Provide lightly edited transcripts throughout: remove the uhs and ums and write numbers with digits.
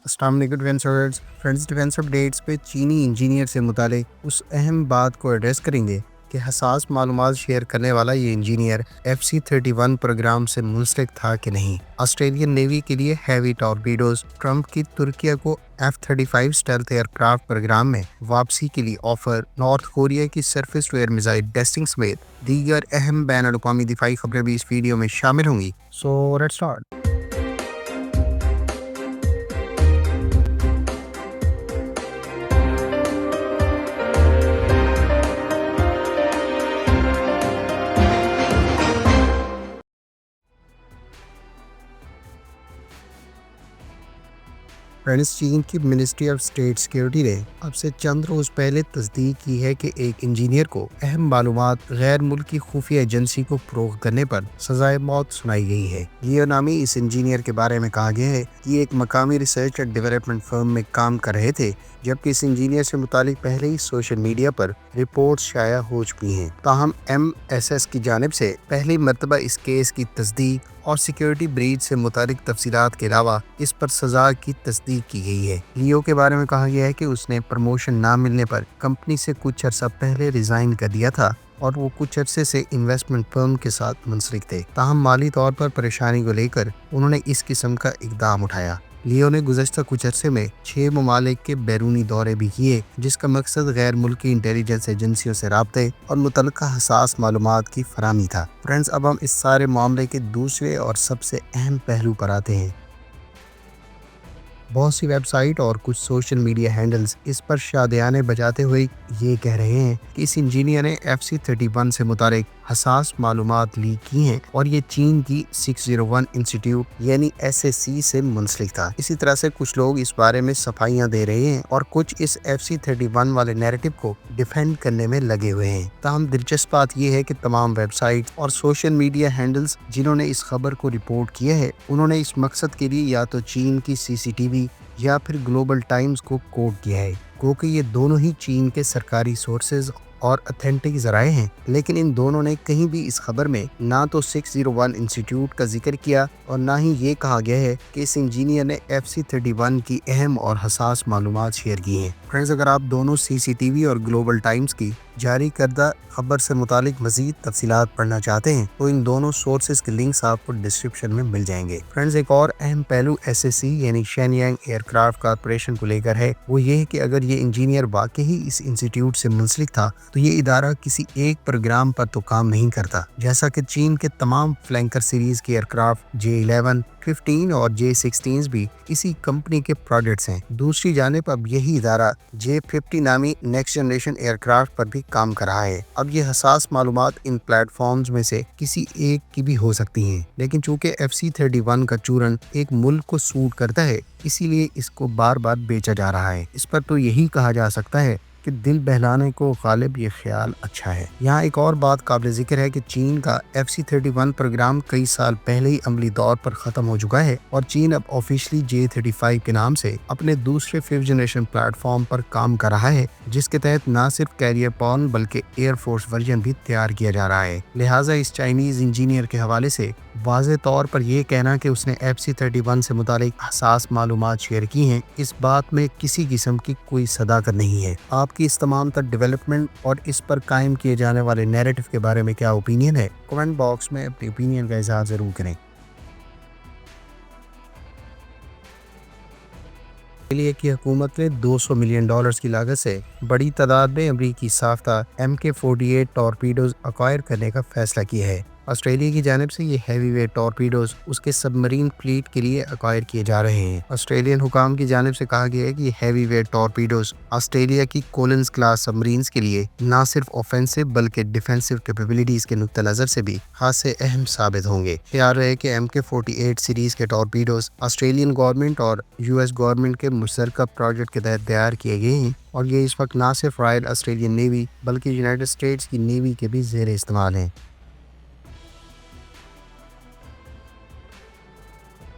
अस्सलाम वालेकुम डिफेंसर्स friends. Defence updates पे चीनी इंजीनियर से मुतालिक उस अहम बात को एड्रेस करेंगे कि हसास मालूमात शेयर करने वाला ये इंजीनियर FC-31 प्रोग्राम से मुंसलिक था कि नहीं। ऑस्ट्रेलियन नेवी के लिए हैवी टॉर्पीडोज, ट्रंप की तुर्की को F-35 स्टेल्थ एयरक्राफ्ट प्रोग्राम में वापसी के लिए ऑफर, नॉर्थ कोरिया की surface to air missile testing समेत दीगर अहम बैन अवी दिफाई खबरें भी इस वीडियो में शामिल होंगी। So let's start. फ्रेंड्स, चीन की मिनिस्ट्री ऑफ स्टेट सिक्योरिटी ने अब से चंद रोज पहले तस्दीक की है कि एक इंजीनियर को अहम मालूमात गैर मुल्की खुफिया एजेंसी को फरोख्त करने पर सजाए मौत सुनाई गई है। लियो नामी इस इंजीनियर के बारे में कहा गया है कि एक मकामी रिसर्च एंड डेवलपमेंट फर्म में काम कर रहे थे, जबकि इस इंजीनियर से मुतालिक पहले ही सोशल मीडिया पर रिपोर्ट्स शाया हो चुकी हैं। ताहम MSS की जानिब से पहली मरतबा इस केस की तस्दीक और सिक्योरिटी ब्रीच से मुतालिक तफसीलात के अलावा इस पर सजा की तस्दीक की गई है। लियो के बारे में कहा गया है कि उसने प्रमोशन ना मिलने पर कंपनी से कुछ अर्सा पहले रिजाइन कर दिया था और वो कुछ अरसे से इन्वेस्टमेंट फर्म के साथ मुंसलिक थे। ताहम माली तौर पर परेशानी को लेकर उन्होंने इस किस्म का इकदाम उठाया। लियो ने गुज़श्ता कुछ अरसे में 6 ममालिक के बैरूनी दौरे भी किए, जिसका मकसद गैर मुल्की इंटेलिजेंस एजेंसियों से राब्ते और मुतल्लिका हसास मालूमात की फराहमी था। फ्रेंड्स, अब हम इस सारे मामले के दूसरे और सबसे अहम पहलू पर आते हैं। बहुत सी वेबसाइट और कुछ सोशल मीडिया हैंडल्स इस पर शादियाने बजाते हुए ये कह रहे हैं कि इस इंजीनियर ने FC-31 से मुतालिक हसास मालूमात लीक की हैं और ये चीन की 601 इंस्टीट्यूट यानी SAC से मुंसलिक था। इसी तरह से कुछ लोग इस बारे में सफाइयां दे रहे हैं और कुछ इस FC-31 वाले नैरेटिव को डिफेंड करने में लगे हुए हैं। ताहम दिलचस्प बात यह है कि तमाम वेबसाइट और सोशल मीडिया हैंडल्स जिन्होंने इस खबर को रिपोर्ट किया है, उन्होंने इस मकसद के लिए या तो चीन की CCTV या फिर ग्लोबल टाइम्स को कोट किया है, क्योंकि ये दोनों ही चीन के सरकारी सोर्सेज और अथेंटिक जराए हैं। लेकिन इन दोनों ने कहीं भी इस खबर में ना तो 601 इंस्टीट्यूट का जिक्र किया और ना ही ये कहा गया है कि इस इंजीनियर ने FC-31 की अहम और हसास मालूमात शेयर की हैं। फ्रेंड्स, अगर आप दोनों CCTV और ग्लोबल टाइम्स की जारी करदा खबर से मुतालिक मजीद तफसीलात पढ़ना चाहते हैं तो इन दोनों सोर्सेज के लिंक्स आपको डिस्क्रिप्शन में मिल जाएंगे। फ्रेंड्स, एक और अहम पहलू SAC यानी शेनयांग एयरक्राफ्ट कॉर्पोरेशन को लेकर है। वो ये है कि अगर ये इंजीनियर वाकई ही इस इंस्टीट्यूट से मुंसलिक था तो ये इदारा किसी एक प्रोग्राम पर तो काम नहीं करता, जैसा कि चीन के तमाम फ्लैंकर सीरीज के एयरक्राफ्ट J-11, 15 और J-16 भी इसी कंपनी के प्रोडक्ट्स हैं। दूसरी जानिब अब यही इदारा J-50 नामी नेक्स्ट जनरेशन एयरक्राफ्ट पर भी काम कर रहा है। अब ये हसास मालूमात इन प्लेटफॉर्म्स में से किसी एक की भी हो सकती हैं, लेकिन चूंकि FC-31 का चूरन एक मुल्क को सूट करता है, इसीलिए इसको बार बार बेचा जा रहा है। इस पर तो यही कहा जा सकता है कि दिल बहलाने को गालिब ये ख्याल अच्छा है। यहाँ एक और बात काबिल जिक्र है कि चीन का FC-31 प्रोग्राम कई साल पहले ही अमली दौर पर खत्म हो चुका है और चीन अब ऑफिशियली J-35 के नाम से अपने दूसरे 5th जनरेशन प्लेटफॉर्म पर काम कर रहा है, जिसके तहत न सिर्फ कैरियर पॉन बल्कि एयरफोर्स वर्जन भी तैयार किया जा रहा है। लिहाजा इस चाइनीज इंजीनियर के हवाले से वाज़े तौर पर यह कहना कि उसने FC-31 से मुतालिक हसास मालूमात शेयर की हैं, इस बात में किसी किस्म की कोई सदाकत नहीं है। आपकी इस तमाम तर डेवलपमेंट और इस पर कायम किए जाने वाले नैरेटिव के बारे में क्या ओपिनियन है? कमेंट बॉक्स में अपनी ओपिनियन का इज़हार ज़रूर करें। लिए कि हुकूमत ने $200 मिलियन की लागत से बड़ी तादाद में अमरीकी साख्ता MK-48 टॉर्पीडोज अक्वायर करने का फैसला किया है। ऑस्ट्रेलिया की जानिब से ये हैवी वेट टॉर्पीडोज उसके सबमरीन फ्लीट के लिए अक्वायर किए जा रहे हैं। ऑस्ट्रेलियन हुकाम की जानिब से कहा गया है कि ये हैवी वेट टॉर्पीडोज ऑस्ट्रेलिया की कोलिंस क्लास सबमरीन्स के लिए न सिर्फ ऑफेंसिव बल्कि डिफेंसिव कैपेबिलिटीज के नुक्ता नज़र से भी खास से अहम साबित होंगे। ख्याल रहे कि MK-48 सीरीज के टॉर्पीडोज ऑस्ट्रेलियन गवर्नमेंट और US गवर्नमेंट के मुश्तरका प्रोजेक्ट के तहत तैयार किए गए हैं और ये इस वक्त न सिर्फ रॉयल ऑस्ट्रेलियन नेवी बल्कि यूनाइटेड स्टेट्स की नेवी के भी ज़ेर इस्तेमाल हैं।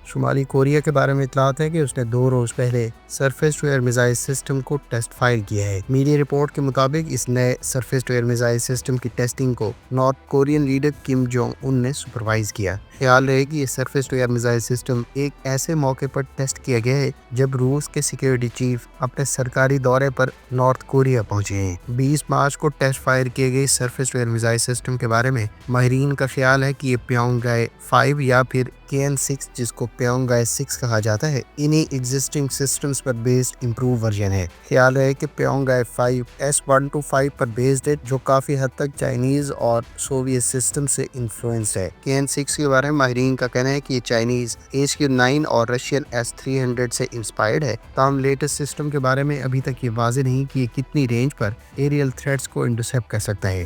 شمالی کوریا کے بارے میں اطلاعات ہیں کہ اس نے 2 روز پہلے surface to air missile system کو ٹیسٹ فائر کیا ہے۔ میڈیا رپورٹ کے مطابق اس نئے surface to air missile system کی ٹیسٹنگ کو North Korean leader Kim Jong Un نے سپروائز کیا۔ خیال رہے کہ یہ surface to air missile system ایک ایسے موقع پر ٹیسٹ کیا گیا ہے جب روس کے سیکیورٹی چیف اپنے سرکاری دورے پر نارتھ کوریا پہنچے ہیں۔ 20 مارچ کو ٹیسٹ فائر کیے گئے surface to air missile system کے بارے میں ماہرین کا خیال ہے کہ یہ پیونگیانگ 5 یا پھر KN-6 جس کو پیونگیانگ 6 کہا جاتا ہے انہی ایگزسٹنگ سسٹمز پر بیسڈ امپروو ورژن ہے۔ خیال ہے کہ پیونگیانگ 5 S-125 پر بیسڈ ہے جو کافی حد تک چائنیز اور سوویت سسٹم سے انفلوئنس ہے۔ KN-6 کے بارے میں ماہرین کا کہنا ہے کہ یہ چائنیز HQ-9 اور رشین S-300 سے انسپائرڈ ہے۔ تاہم لیٹسٹ سسٹم کے بارے میں ابھی تک یہ واضح نہیں کہ یہ کتنی رینج پر ایریل تھریٹس کو انٹرسیپٹ کر سکتا ہے۔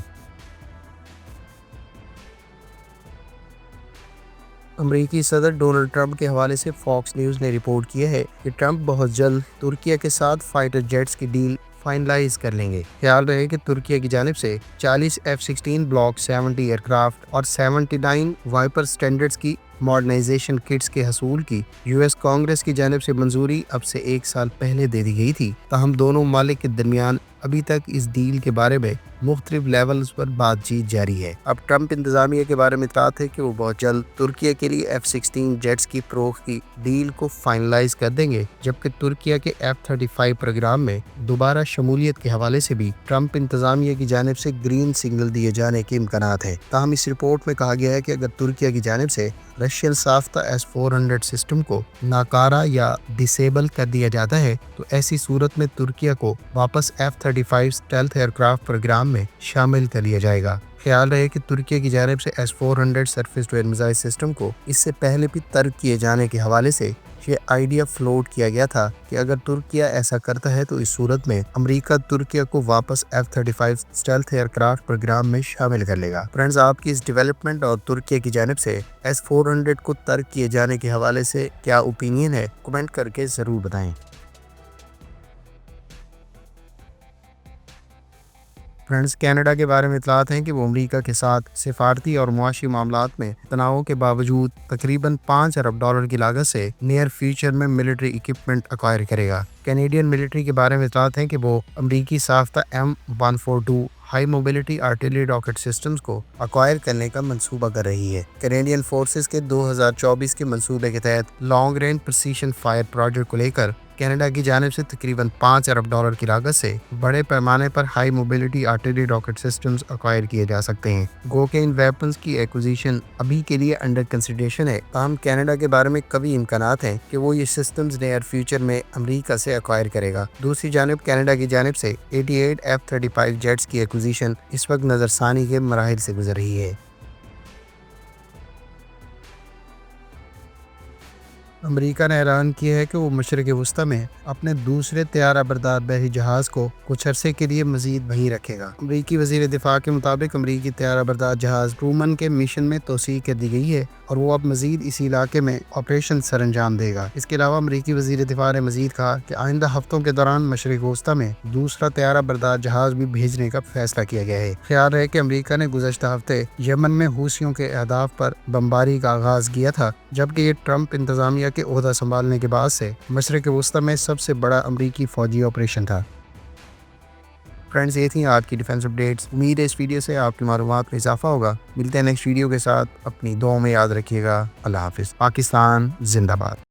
امریکی صدر ڈونلڈ ٹرمپ کے حوالے سے فاکس نیوز نے رپورٹ کیا ہے کہ ٹرمپ بہت جلد ترکیہ کے ساتھ فائٹر جیٹس کی ڈیل فائنلائز کر لیں گے۔ خیال رہے کہ ترکیہ کی جانب سے 40 F-16 بلاک 70 ایئرکرافٹ اور 79 وائپر سٹینڈرڈز کی ماڈرنائزیشن کٹس کے حصول کی US کانگریس کی جانب سے منظوری اب سے 1 سال پہلے دے دی گئی تھی۔ تاہم دونوں ممالک کے درمیان ابھی تک اس ڈیل کے بارے میں مختلف لیولز پر بات چیت جاری ہے۔ اب ٹرمپ انتظامیہ کے بارے میں اطلاعات ہے کہ وہ بہت جلد ترکیہ کے لیے F-16 جیٹس کی فروخت کی ڈیل کو فائنلائز کر دیں گے، جبکہ ترکیہ کے F-35 پروگرام میں دوبارہ شمولیت کے حوالے سے بھی ٹرمپ انتظامیہ کی جانب سے گرین سگنل دیے جانے کے امکانات ہیں۔ تاہم اس رپورٹ میں کہا گیا ہے کہ اگر ترکیہ کی جانب سے رشین ساختہ S-400 سسٹم کو ناکارہ یا ڈسیبل کر دیا جاتا ہے تو ایسی صورت میں ترکیہ کو واپس F-35 اسٹیلتھ ایئرکرافٹ پروگرام میں شامل کر لیا جائے گا۔ خیال رہے کہ ترکیہ کی جانب سے S-400 surface to air missile system کو اس سے پہلے بھی ترک کیے جانے کے حوالے سے یہ آئیڈیا فلوٹ کیا گیا تھا کہ اگر ترکیہ ایسا کرتا ہے تو اس صورت میں امریکہ ترکیہ کو واپس F-35 اسٹیلتھ ایئرکرافٹ پروگرام میں شامل کر لے گا۔ فرینڈز، آپ کی اس ڈیولپمنٹ اور ترکیہ کی جانب سے S-400 کو ترک کیے جانے کے حوالے سے کیا اوپینین ہے، کمنٹ کر کے ضرور بتائیں۔ فرینڈز، کینیڈا کے بارے میں اطلاعات ہیں کہ وہ امریکہ کے ساتھ سفارتی اور معاشی معاملات میں تناؤ کے باوجود تقریباً $5 ارب کی لاگت سے نیئر فیوچر میں ملٹری ایکوپمنٹ ایکوائر کرے گا۔ کینیڈین ملٹری کے بارے میں اطلاعات ہیں کہ وہ امریکی ساختہ M142 high mobility artillery rocket systems کو ایکوائر کرنے کا منصوبہ کر رہی ہے۔ کینیڈین فورسز کے 2024 کے منصوبے کے تحت long range precision fire project کو لے کر کینیڈا کی جانب سے تقریباً $5 ارب کی لاگت سے بڑے پیمانے پر high mobility artillery rocket systems acquire کیے جا سکتے ہیں۔ گو کہ ان ویپنز کی ایکوزیشن ابھی کے لیے انڈر کنسیڈریشن ہے، تاہم کینیڈا کے بارے میں کبھی امکانات ہیں کہ وہ یہ سسٹمز نیئر فیوچر میں امریکہ سے ایکوائر کرے گا۔ دوسری جانب کینیڈا کی جانب سے 88 F-35 جیٹس کی ایکوزیشن اس وقت نظر ثانی کے مراحل سے گزر رہی ہے۔ امریکہ نے اعلان کیا ہے کہ وہ مشرق وسطی میں اپنے دوسرے طیارہ بردار بحری جہاز کو کچھ عرصے کے لیے مزید وہیں رکھے گا۔ امریکی وزیر دفاع کے مطابق امریکی طیارہ بردار جہاز ٹرومن کے مشن میں توسیع کر دی گئی ہے اور وہ اب مزید اسی علاقے میں آپریشن سر انجام دے گا۔ اس کے علاوہ امریکی وزیر دفاع نے مزید کہا کہ آئندہ ہفتوں کے دوران مشرق وسطی میں دوسرا طیارہ بردار جہاز بھی بھیجنے کا فیصلہ کیا گیا ہے۔ خیال ہے کہ امریکہ نے گزشتہ ہفتے یمن میں حوثیوں کے اہداف پر بمباری کا آغاز کیا تھا، جبکہ یہ ٹرمپ انتظامیہ کے عہدہ سنبھالنے کے بعد سے مشرق وسطی میں سب سے بڑا امریکی فوجی آپریشن تھا۔ فرینڈز، یہ تھیں آج کی ڈیفنس اپڈیٹس۔ امید ہے اس ویڈیو سے آپ کی معلومات میں اضافہ ہوگا۔ ملتے ہیں نیکسٹ ویڈیو کے ساتھ، اپنی دعاؤں میں یاد رکھیے گا۔ اللہ حافظ۔ پاکستان زندہ باد۔